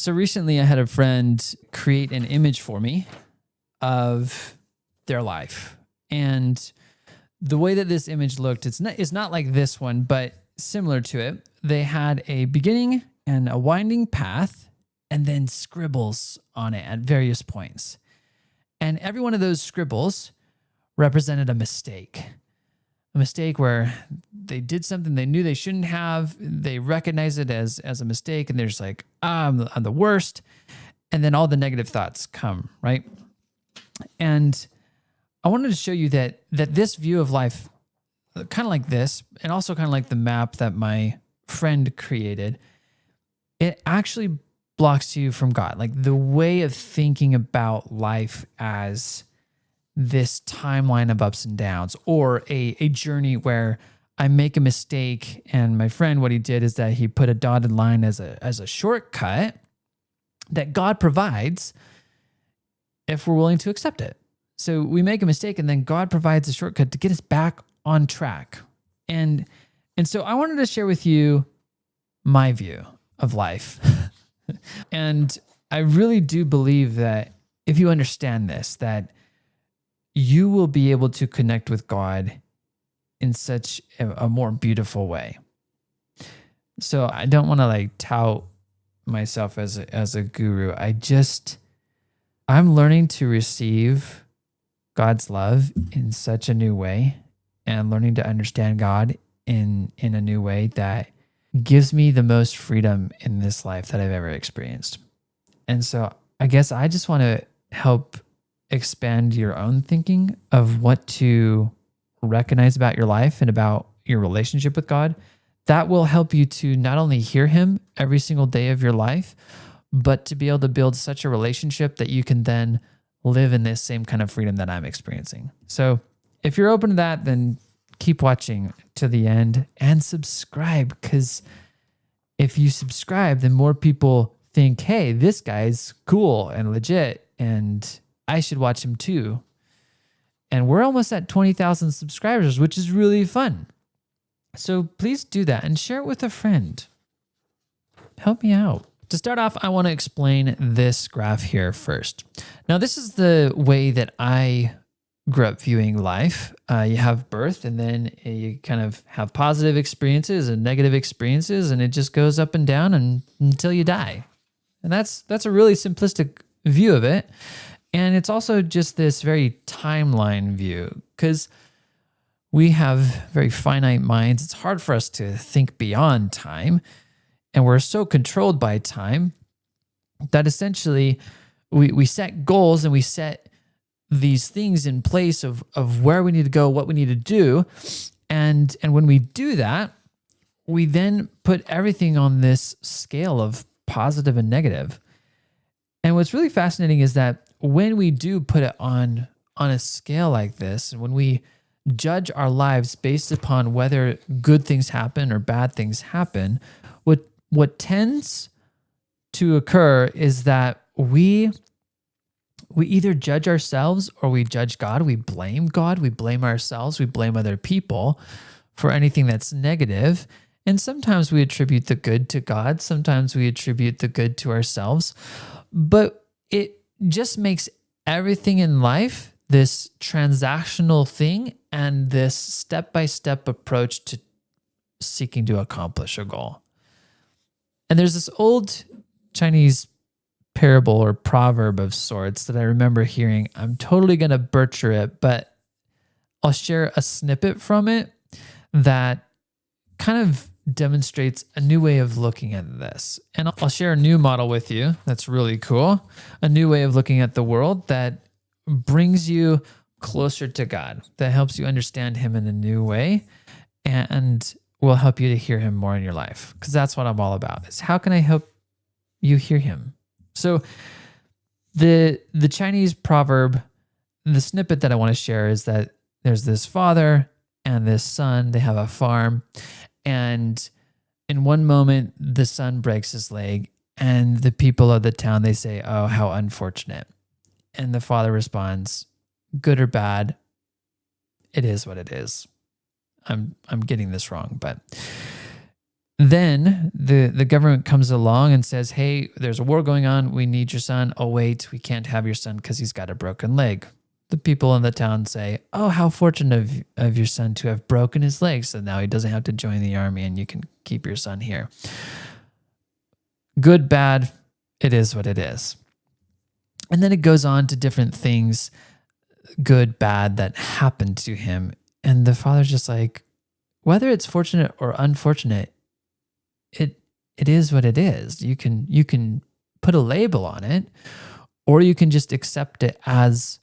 So recently I had a friend create an image for me of their life. And the way that this image looked, it's not like this one, but similar to it. They had a beginning and a winding path and then scribbles on it at various points. And every one of those scribbles represented a mistake where they did something they knew they shouldn't have. They recognize it as a mistake, and they're just like, I'm the worst. And then all the negative thoughts come, right? And I wanted to show you that this view of life, kind of like this, and also kind of like the map that my friend created, it actually blocks you from God. Like the way of thinking about life as this timeline of ups and downs, or a journey where I make a mistake, and my friend, what he did is that he put a dotted line as a shortcut that God provides if we're willing to accept it. So we make a mistake, and then God provides a shortcut to get us back on track. And so I wanted to share with you my view of life. And I really do believe that if you understand this, that you will be able to connect with God in such a more beautiful way. So I don't want to like tout myself as a guru. I'm learning to receive God's love in such a new way, and learning to understand God in a new way that gives me the most freedom in this life that I've ever experienced. And so I guess I just want to help expand your own thinking of what to recognize about your life and about your relationship with God. That will help you to not only hear Him every single day of your life, but to be able to build such a relationship that you can then live in this same kind of freedom that I'm experiencing. So if you're open to that, then keep watching to the end and subscribe, because if you subscribe, then more people think, hey, this guy's cool and legit, and I should watch him too. And we're almost at 20,000 subscribers, which is really fun. So please do that and share it with a friend. Help me out. To start off, I want to explain this graph here first. Now, this is the way that I grew up viewing life. You have birth, and then you kind of have positive experiences and negative experiences, and it just goes up and down until you die. And that's a really simplistic view of it. And it's also just this very timeline view, because we have very finite minds. It's hard for us to think beyond time. And we're so controlled by time that essentially we set goals and we set these things in place of where we need to go, what we need to do. And when we do that, we then put everything on this scale of positive and negative. And what's really fascinating is that when we do put it on a scale like this, and when we judge our lives based upon whether good things happen or bad things happen, what tends to occur is that we either judge ourselves or we judge God. We blame God, we blame ourselves, we blame other people for anything that's negative. And sometimes we attribute the good to God, sometimes we attribute the good to ourselves. But it just makes everything in life this transactional thing and this step-by-step approach to seeking to accomplish a goal. And there's this old Chinese parable or proverb of sorts that I remember hearing. I'm totally going to butcher it, but I'll share a snippet from it that kind of demonstrates a new way of looking at this. And I'll share a new model with you that's really cool, a new way of looking at the world that brings you closer to God, that helps you understand Him in a new way and will help you to hear Him more in your life. Because that's what I'm all about, is how can I help you hear Him? So the Chinese proverb, the snippet that I want to share is that there's this father and this son, they have a farm, and in one moment, the son breaks his leg, and the people of the town, they say, oh, how unfortunate. And the father responds, good or bad, it is what it is. I'm getting this wrong, but Then the government comes along and says, hey, there's a war going on. We need your son. Oh, wait, we can't have your son because he's got a broken leg. The people in the town say, oh, how fortunate of your son to have broken his leg. So now he doesn't have to join the army and you can keep your son here. Good, bad, it is what it is. And then it goes on to different things, good, bad, that happened to him. And the father's just like, whether it's fortunate or unfortunate, it is what it is. You can put a label on it, or you can just accept it as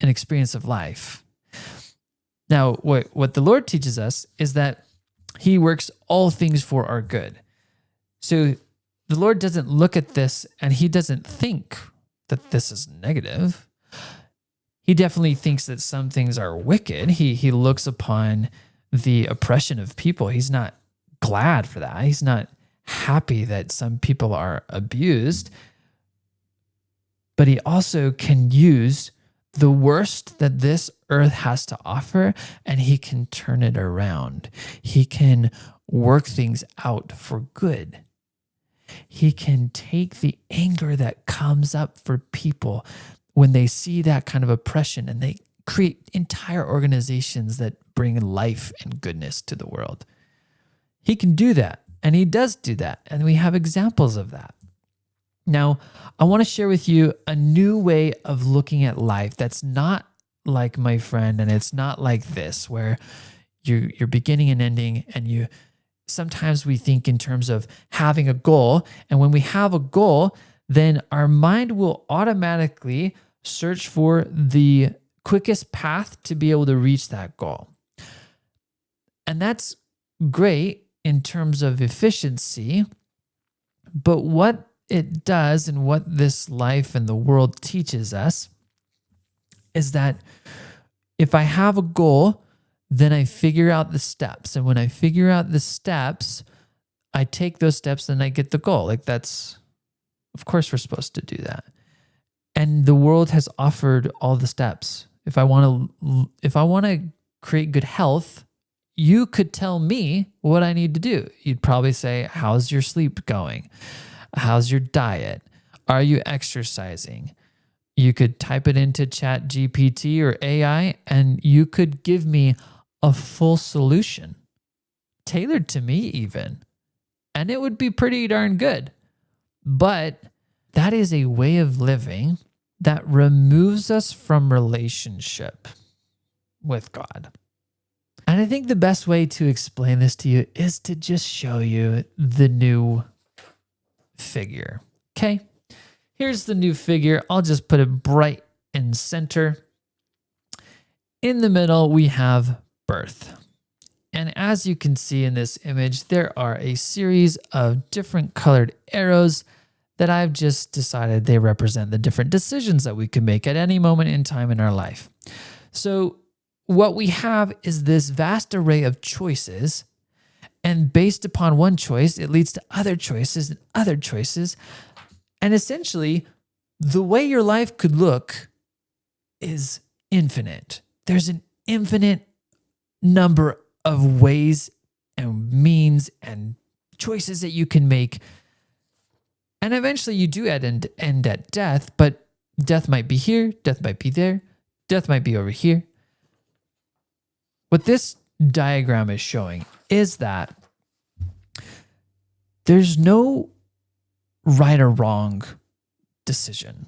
an experience of life. Now, what the Lord teaches us is that he works all things for our good. So the Lord doesn't look at this and he doesn't think that this is negative. He definitely thinks that some things are wicked. He looks upon the oppression of people. He's not glad for that. He's not happy that some people are abused. But he also can use the worst that this earth has to offer, and he can turn it around. He can work things out for good. He can take the anger that comes up for people when they see that kind of oppression, and they create entire organizations that bring life and goodness to the world. He can do that, and he does do that, and we have examples of that. Now, I want to share with you a new way of looking at life that's not like my friend, and it's not like this, where you're beginning and ending, and sometimes we think in terms of having a goal, and when we have a goal, then our mind will automatically search for the quickest path to be able to reach that goal. And that's great in terms of efficiency, but what it does and what this life and the world teaches us is that if I have a goal, then I figure out the steps. And when I figure out the steps, I take those steps and I get the goal. Like of course we're supposed to do that. And the world has offered all the steps. If I want to create good health, you could tell me what I need to do. You'd probably say, how's your sleep going? How's your diet? Are you exercising? You could type it into Chat GPT or AI, and you could give me a full solution, tailored to me even. And it would be pretty darn good. But that is a way of living that removes us from relationship with God. And I think the best way to explain this to you is to just show you the new figure. Okay, here's the new figure. I'll just put it bright in center. In the middle, we have birth. And as you can see in this image, there are a series of different colored arrows that I've just decided they represent the different decisions that we can make at any moment in time in our life. So what we have is this vast array of choices, and based upon one choice, it leads to other choices and other choices. And essentially, the way your life could look is infinite. There's an infinite number of ways and means and choices that you can make. And eventually you do end at death, but death might be here, death might be there, death might be over here. What this diagram is showing is that there's no right or wrong decision.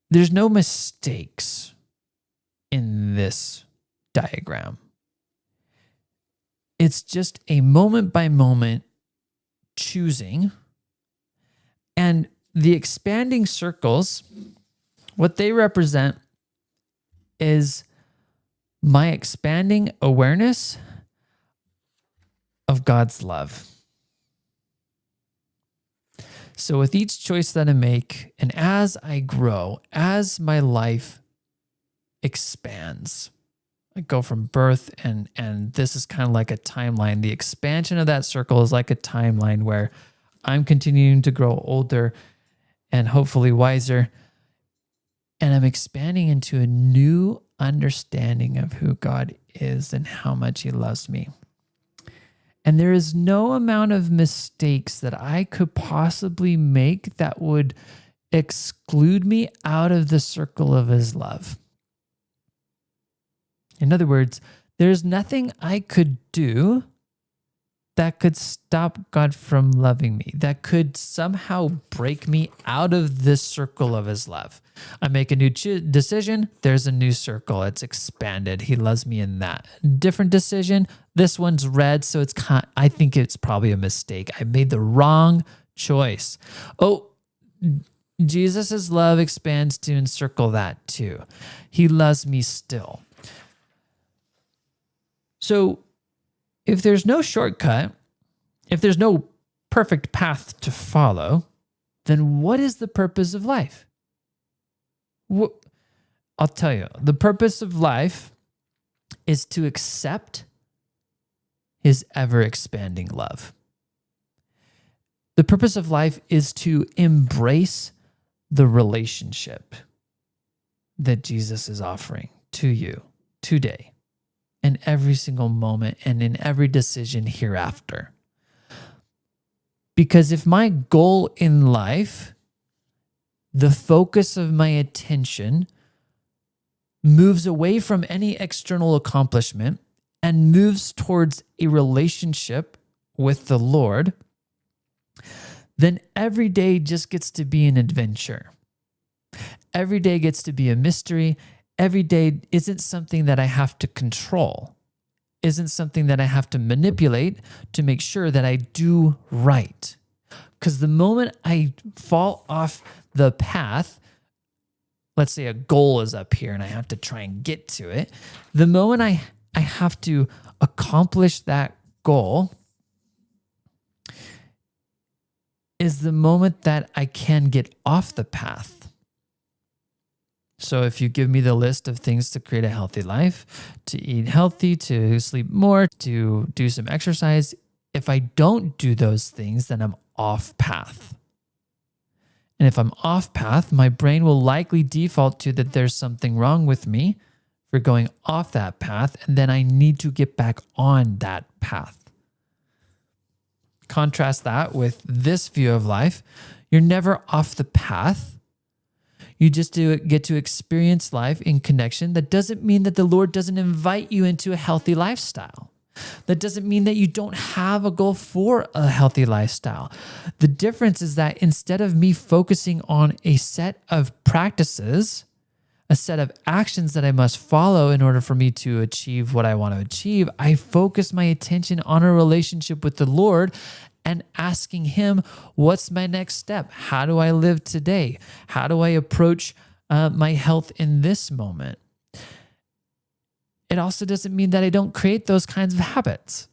There's no mistakes in this diagram. It's just a moment by moment choosing. And the expanding circles, what they represent is my expanding awareness of God's love. So with each choice that I make, and as I grow, as my life expands, I go from birth, and this is kind of like a timeline. The expansion of that circle is like a timeline where I'm continuing to grow older and hopefully wiser, and I'm expanding into a new understanding of who God is and how much he loves me. And there is no amount of mistakes that I could possibly make that would exclude me out of the circle of his love. In other words, there's nothing I could do that could stop God from loving me, that could somehow break me out of this circle of his love. I make a new decision, there's a new circle. It's expanded. He loves me in that. Different decision, this one's red, so I think it's probably a mistake. I made the wrong choice. Oh, Jesus' love expands to encircle that too. He loves me still. So if there's no shortcut, if there's no perfect path to follow, then what is the purpose of life? I'll tell you, the purpose of life is to accept his ever-expanding love. The purpose of life is to embrace the relationship that Jesus is offering to you today, in every single moment and in every decision hereafter. Because if my goal in life, the focus of my attention, moves away from any external accomplishment and moves towards a relationship with the Lord, then every day just gets to be an adventure. Every day gets to be a mystery. Every day isn't something that I have to control, isn't something that I have to manipulate to make sure that I do right. Because the moment I fall off the path, let's say a goal is up here and I have to try and get to it, the moment I have to accomplish that goal is the moment that I can get off the path. So if you give me the list of things to create a healthy life, to eat healthy, to sleep more, to do some exercise, if I don't do those things, then I'm off path. And if I'm off path, my brain will likely default to that there's something wrong with me for going off that path, and then I need to get back on that path. Contrast that with this view of life. You're never off the path. You just get to experience life in connection. That doesn't mean that the Lord doesn't invite you into a healthy lifestyle. That doesn't mean that you don't have a goal for a healthy lifestyle. The difference is that instead of me focusing on a set of practices, a set of actions that I must follow in order for me to achieve what I want to achieve, I focus my attention on a relationship with the Lord and asking him, what's my next step? How do I live today? How do I approach my health in this moment? It also doesn't mean that I don't create those kinds of habits.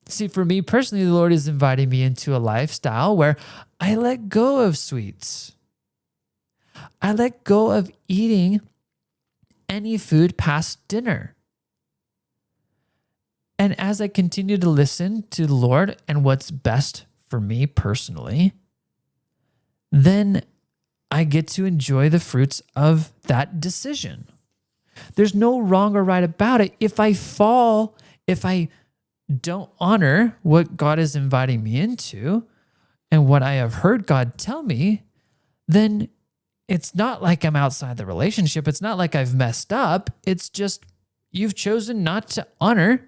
See, for me personally, the Lord is inviting me into a lifestyle where I let go of sweets. I let go of eating any food past dinner. And as I continue to listen to the Lord and what's best for me personally, then I get to enjoy the fruits of that decision. There's no wrong or right about it. If I fall, if I don't honor what God is inviting me into and what I have heard God tell me, then it's not like I'm outside the relationship. It's not like I've messed up. It's just you've chosen not to honor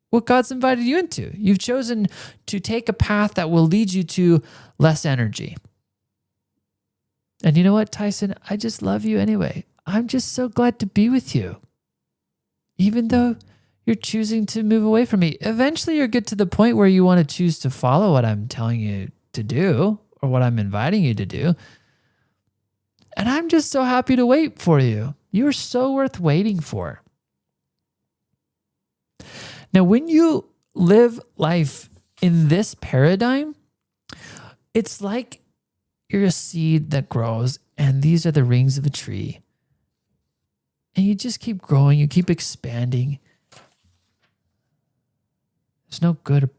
what God's invited you into. You've chosen to take a path that will lead you to less energy. And you know what, Tyson? I just love you anyway. I'm just so glad to be with you. Even though you're choosing to move away from me, eventually you'll get to the point where you want to choose to follow what I'm telling you to do or what I'm inviting you to do. And I'm just so happy to wait for you. You're so worth waiting for. Now, when you live life in this paradigm, it's like you're a seed that grows, and these are the rings of a tree. And you just keep growing, you keep expanding. There's no good or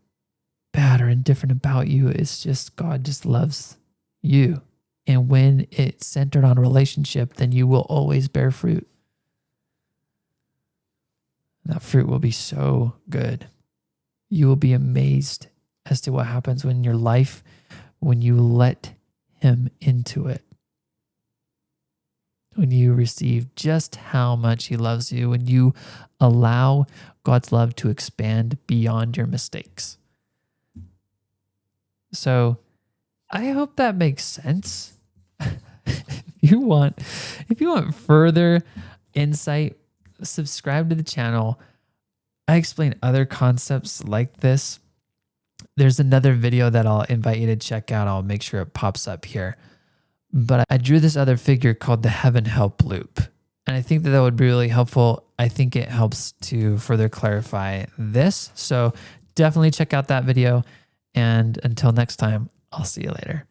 bad or indifferent about you. It's just God just loves you. And when it's centered on a relationship, then you will always bear fruit. That fruit will be so good. You will be amazed as to what happens when your life, when you let him into it. When you receive just how much he loves you, when you allow God's love to expand beyond your mistakes. So I hope that makes sense. If you want further insight, subscribe to the channel. I explain other concepts like this. There's another video that I'll invite you to check out. I'll make sure it pops up here. But I drew this other figure called the heaven help loop. And I think that would be really helpful. I think it helps to further clarify this. So definitely check out that video. And until next time, I'll see you later.